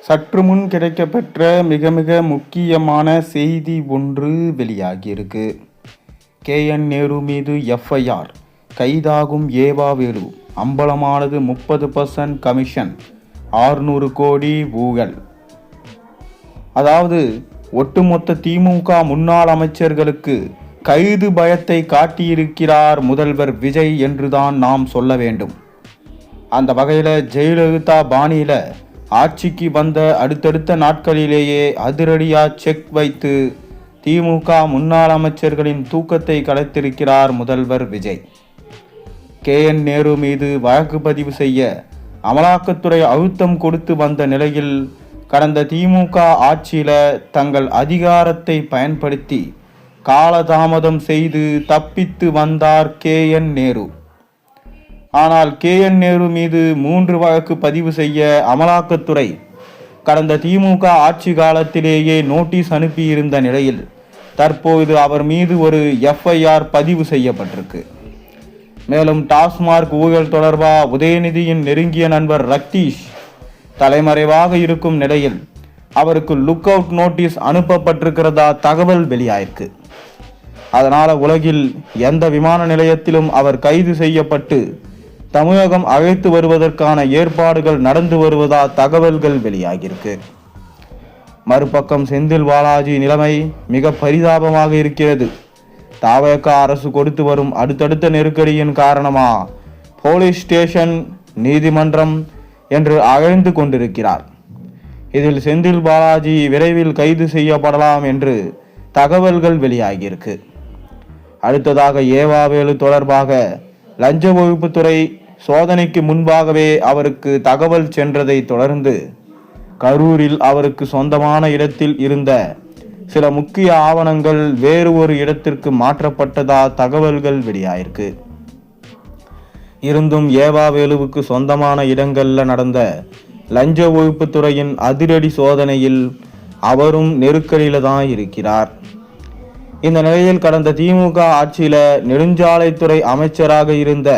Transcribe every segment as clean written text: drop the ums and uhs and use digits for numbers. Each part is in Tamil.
சற்று முன் கிடைக்கப்பெற்ற மிக மிக முக்கியமான செய்தி ஒன்று வெளியாகியிருக்கு. KN நேரு மீது FIR, கைதாகும் ஏவாவேலு, அம்பலமானது 30% கமிஷன், 600 கோடி ஊழல். அதாவது ஒட்டுமொத்த திமுக முன்னாள் அமைச்சர்களுக்கு கைது பயத்தை காட்டியிருக்கிறார் முதல்வர் விஜய் என்றுதான் நாம் சொல்ல வேண்டும். அந்த வகையில் ஜெயலலிதா பாணியில் ஆட்சிக்கு வந்த அடுத்தடுத்த நாட்களிலேயே அதிரடியா செக் வைத்து திமுக முன்னாள் அமைச்சர்களின் தூக்கத்தை கலைத்திருக்கிறார் முதல்வர் விஜய். KN நேரு மீது வழக்கு பதிவு செய்ய அமலாக்கத்துறை அழுத்தம் கொடுத்து வந்த நிலையில் கடந்த திமுக ஆட்சியில தங்கள் அதிகாரத்தை பயன்படுத்தி காலதாமதம் செய்து தப்பித்து வந்தார் KN நேரு. ஆனால் KN நேரு மீது 3 வழக்கு பதிவு செய்ய அமலாக்கத்துறை கடந்த திமுக ஆட்சி காலத்திலேயே நோட்டீஸ் அனுப்பியிருந்த நிலையில் தற்போது அவர் மீது ஒரு FIR பதிவு செய்யப்பட்டிருக்கு. மேலும் டாஸ்மார்க் ஊழல் தொடர்பாக உதயநிதியின் நெருங்கிய நண்பர் ரக்தீஷ் தலைமறைவாக இருக்கும் நிலையில் அவருக்கு லுக் அவுட் நோட்டீஸ் அனுப்பப்பட்டிருக்கிறதா தகவல் வெளியாயிருக்கு. அதனால உலகில் எந்த விமான நிலையத்திலும் அவர் கைது செய்யப்பட்டு தமிழகம் அழைத்து வருவதற்கான ஏற்பாடுகள் நடந்து வருவதா தகவல்கள் வெளியாகியிருக்கு. மறுபக்கம் செந்தில் பாலாஜி நிலைமை மிக பரிதாபமாக இருக்கிறது. தவேக அரசு கொடுத்து வரும் அடுத்தடுத்த நெருக்கடியின் காரணமா போலீஸ் ஸ்டேஷன், நீதிமன்றம் என்று அழைந்து கொண்டிருக்கிறார். இதில் செந்தில் பாலாஜி விரைவில் கைது செய்யப்படலாம் என்று தகவல்கள் வெளியாகியிருக்கு. அடுத்ததாக ஏவாவேலு தொடர்பாக லஞ்ச ஒழிப்புத்துறை சோதனைக்கு முன்பாகவே அவருக்கு தகவல் சென்றதை தொடர்ந்து கரூரில் அவருக்கு சொந்தமான இடத்தில் இருந்த சில முக்கிய ஆவணங்கள் வேறு ஒரு இடத்திற்கு மாற்றப்பட்டதா தகவல்கள் வெளியாயிருக்கு. இருந்தும் ஏவாவேலுவுக்கு சொந்தமான இடங்கள்ல நடந்த லஞ்ச ஒழிப்புத்துறையின் அதிரடி சோதனையில் அவரும் நெருக்கடியில தான் இருக்கிறார். இந்த நிலையில் கடந்த திமுக ஆட்சியில நெடுஞ்சாலைத்துறை அமைச்சராக இருந்த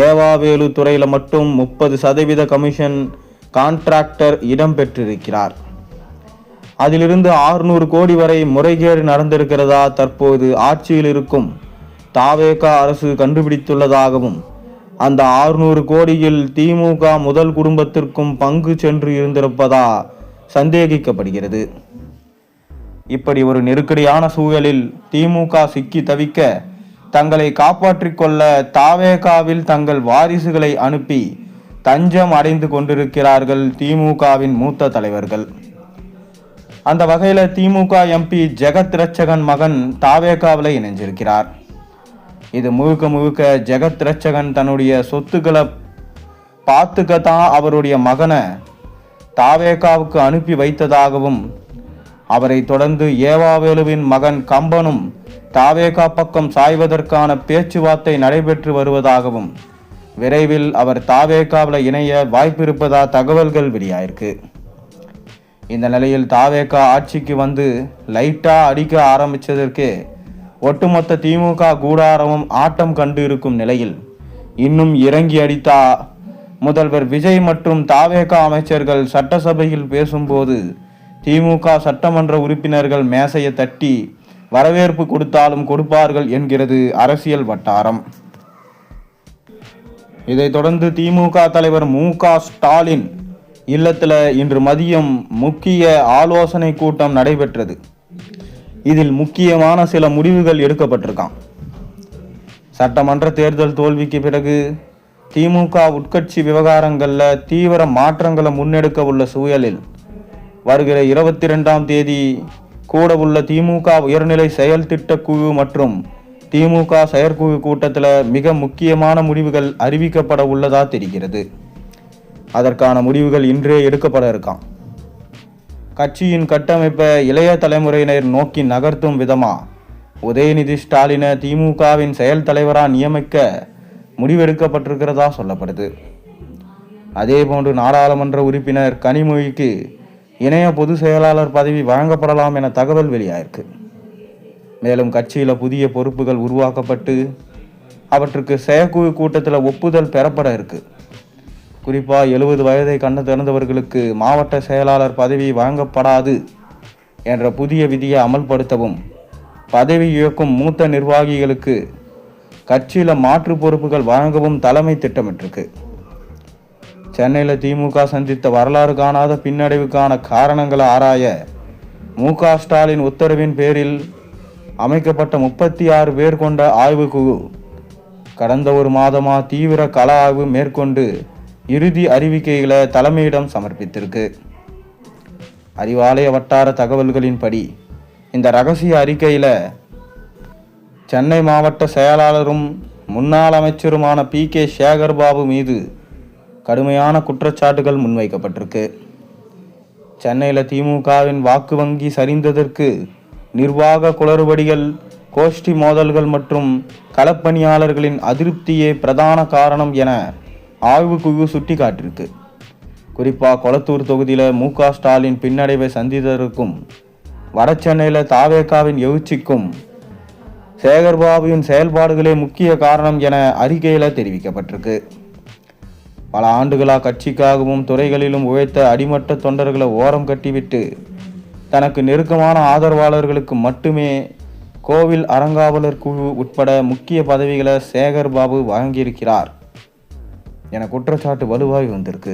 ஏவாவேலு துறையில மட்டும் 30% கமிஷன் கான்ட்ராக்டர் இடம்பெற்றிருக்கிறார். அதிலிருந்து 600 கோடி வரை முறைகேடு நடந்திருக்கிறதா தற்போது ஆட்சியில் இருக்கும் தவேக அரசு கண்டுபிடித்துள்ளதாகவும் அந்த 600 கோடியில் திமுக முதல் குடும்பத்திற்கும் பங்கு சென்று இருந்திருப்பதா சந்தேகிக்கப்படுகிறது. இப்படி ஒரு நெருக்கடியான சூழலில் திமுக சிக்கி தவிக்க தங்களை காப்பாற்றிக் கொள்ள தவேகவில் தங்கள் வாரிசுகளை அனுப்பி தஞ்சம் அடைந்து கொண்டிருக்கிறார்கள் திமுகவின் மூத்த தலைவர்கள். அந்த வகையில திமுக MP ஜெகத் ரட்சகன் மகன் தவேகவில் இணைஞ்சிருக்கிறார். இது முழுக்க முழுக்க ஜெகத் ரட்சகன் தன்னுடைய சொத்துக்களை பார்த்துக்கத்தான் அவருடைய மகனை தவேகவுக்கு அனுப்பி வைத்ததாகவும் அவரை தொடர்ந்து ஏவாவேலுவின் மகன் கம்பனும் தவேக பக்கம் சாய்வதற்கான பேச்சுவார்த்தை நடைபெற்று வருவதாகவும் விரைவில் அவர் தவேகவில் இணைய வாய்ப்பிருப்பதா தகவல்கள் வெளியாயிருக்கு. இந்த நிலையில் தவேக ஆட்சிக்கு வந்து லைட்டா அடிக்க ஆரம்பித்ததற்கு ஒட்டுமொத்த திமுக கூடாரமும் ஆட்டம் கண்டு இருக்கும் நிலையில் இன்னும் இறங்கி அடித்தா முதல்வர் விஜய் மற்றும் தவேக அமைச்சர்கள் சட்டசபையில் பேசும்போது திமுக சட்டமன்ற உறுப்பினர்கள் மேசையை தட்டி வரவேற்பு கொடுத்தாலும் கொடுப்பார்கள் என்கிறது அரசியல் வட்டாரம். இதைத் தொடர்ந்து திமுக தலைவர் MK ஸ்டாலின் இல்லத்தில் இன்று மதியம் முக்கிய ஆலோசனை கூட்டம் நடைபெற்றது. இதில் முக்கியமான சில முடிவுகள் எடுக்கப்பட்டிருக்கான். சட்டமன்ற தேர்தல் தோல்விக்கு பிறகு திமுக உட்கட்சி விவகாரங்களில் தீவிர மாற்றங்களை முன்னெடுக்க உள்ள சூழலில் வருகிற 22ஆம் தேதி கூட உள்ள திமுக உயர்நிலை செயல் திட்ட குழு மற்றும் திமுக செயற்குழு கூட்டத்தில் மிக முக்கியமான முடிவுகள் அறிவிக்கப்பட உள்ளதா தெரிகிறது. அதற்கான முடிவுகள் இன்றே எடுக்கப்பட இருக்கான். கட்சியின் கட்டமைப்பை இளைய தலைமுறையினர் நோக்கி நகர்த்தும் விதமா உதயநிதி ஸ்டாலினை திமுகவின் செயல் தலைவராக நியமிக்க முடிவெடுக்கப்பட்டிருக்கிறதா சொல்லப்படுது. அதேபோன்று நாடாளுமன்ற உறுப்பினர் கனிமொழிக்கு இணைய பொதுச் செயலாளர் பதவி வழங்கப்படலாம் என தகவல் வெளியாயிருக்கு. மேலும் கட்சியில் புதிய பொறுப்புகள் உருவாக்கப்பட்டு அவற்றுக்கு செயற்குழு கூட்டத்தில் ஒப்புதல் பெறப்பட இருக்கு. குறிப்பாக 70 வயதை திறந்தவர்களுக்கு மாவட்ட செயலாளர் பதவி வழங்கப்படாது என்ற புதிய விதியை அமல்படுத்தவும், பதவி இயக்கும் மூத்த நிர்வாகிகளுக்கு கட்சியில் மாற்று பொறுப்புகள் வழங்கவும் தலைமை திட்டமிட்டிருக்கு. சென்னையில் திமுக சந்தித்த வரலாறு காணாத பின்னடைவுக்கான காரணங்களை ஆராய மு.க.ஸ்டாலின் உத்தரவின் பேரில் அமைக்கப்பட்ட 36 பேர் கொண்ட ஆய்வுக்குழு கடந்த ஒரு மாதமா தீவிர கள ஆய்வு மேற்கொண்டு இறுதி அறிவிக்கைகளை தலைமையிடம் சமர்ப்பித்திருக்கு. அறிவாலய வட்டார தகவல்களின்படி இந்த ரகசிய அறிக்கையில் சென்னை மாவட்ட செயலாளரும் முன்னாள் அமைச்சருமான பி.கே. சேகர்பாபு மீது கடுமையான குற்றச்சாட்டுகள் முன்வைக்கப்பட்டிருக்கு. சென்னையில் திமுகவின் வாக்கு வங்கி சரிந்ததற்கு நிர்வாக குளறுபடிகள், கோஷ்டி மோதல்கள் மற்றும் களப்பணியாளர்களின் அதிருப்தியே பிரதான காரணம் என ஆய்வுக்குழு சுட்டி காட்டியிருக்கு. குறிப்பாக கொளத்தூர் தொகுதியில் மு.க.ஸ்டாலின் பின்னடைவை சந்தித்ததற்கும், வடசென்னையில் தாவேகாவின் எழுச்சிக்கும் சேகர்பாபுவின் செயல்பாடுகளே முக்கிய காரணம் என அறிக்கையில் தெரிவிக்கப்பட்டிருக்கு. பல ஆண்டுகளாக கட்சிக்காகவும் துறைகளிலும் உழைத்த அடிமட்ட தொண்டர்களை ஓரம் கட்டிவிட்டு தனக்கு நெருக்கமான ஆதரவாளர்களுக்கு மட்டுமே கோவில் அறங்காவலர் குழு உட்பட முக்கிய பதவிகளை சேகர்பாபு வழங்கியிருக்கிறார் என குற்றச்சாட்டு வலுவாகி வந்திருக்கு.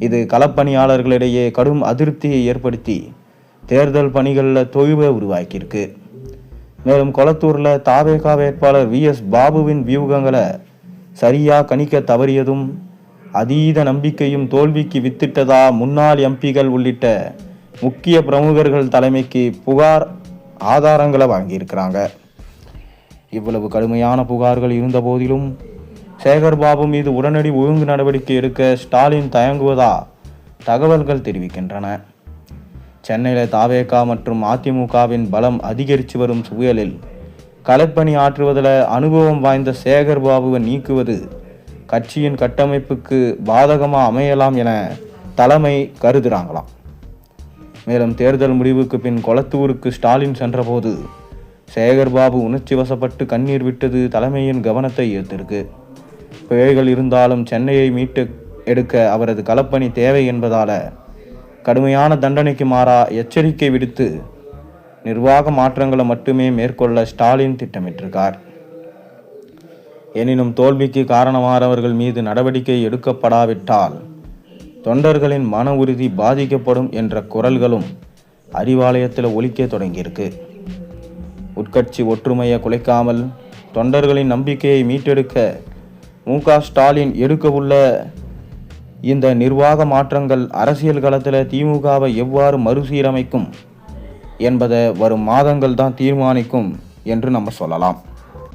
இது களப்பணியாளர்களிடையே கடும் அதிருப்தியை ஏற்படுத்தி தேர்தல் பணிகளில் தொய்வை உருவாக்கியிருக்கு. மேலும் கொளத்தூரில் தாவேகா வேட்பாளர் வி.எஸ். பாபுவின் வியூகங்களை சரியாக கணிக்க தவறியதும் அதீத நம்பிக்கையும் தோல்விக்கு வித்திட்டதா முன்னாள் எம்பிகள் உள்ளிட்ட முக்கிய பிரமுகர்கள் தலைமைக்கு புகார் ஆதாரங்களை வாங்கியிருக்கிறாங்க. இவ்வளவு கடுமையான புகார்கள் இருந்த போதிலும் சேகர்பாபு மீது உடனடி ஒழுங்கு நடவடிக்கை எடுக்க ஸ்டாலின் தயங்குவதா தகவல்கள் தெரிவிக்கின்றன. சென்னையில் தாவேகா மற்றும் அதிமுகவின் பலம் அதிகரித்து வரும் சூழலில் களப்பணி ஆற்றுவதில் அனுபவம் வாய்ந்த சேகர்பாபுவை நீக்குவது கட்சியின் கட்டமைப்புக்கு பாதகமாக அமையலாம் என தலைமை கருதுகிறாங்களாம். மேலும் தேர்தல் முடிவுக்கு பின் கொளத்தூருக்கு ஸ்டாலின் சென்றபோது சேகர்பாபு உணர்ச்சி வசப்பட்டு கண்ணீர் விட்டது தலைமையின் கவனத்தை ஈர்த்திருக்கு. பிழைகள் இருந்தாலும் சென்னையை மீட்டு எடுக்க அவரது களப்பணி தேவை என்பதால் கடுமையான தண்டனைக்கு மாறா எச்சரிக்கை விடுத்து நிர்வாக மாற்றங்களை மட்டுமே மேற்கொள்ள ஸ்டாலின் திட்டமிட்டிருக்கார். எனினும் தோல்விக்கு காரணமானவர்கள் மீது நடவடிக்கை எடுக்கப்படாவிட்டால் தொண்டர்களின் மன உறுதி பாதிக்கப்படும் என்ற குரல்களும் அறிவாலயத்தில் ஒலிக்க தொடங்கியிருக்கு. உட்கட்சி ஒற்றுமையை குலைக்காமல் தொண்டர்களின் நம்பிக்கையை மீட்டெடுக்க மு.க.ஸ்டாலின் எடுக்கவுள்ள இந்த நிர்வாக மாற்றங்கள் அரசியல் களத்தில் திமுகவை எவ்வாறு மறுசீரமைக்கும் என்பதை வரும் மாதங்கள் தான் தீர்மானிக்கும் என்று நம்ம சொல்லலாம்.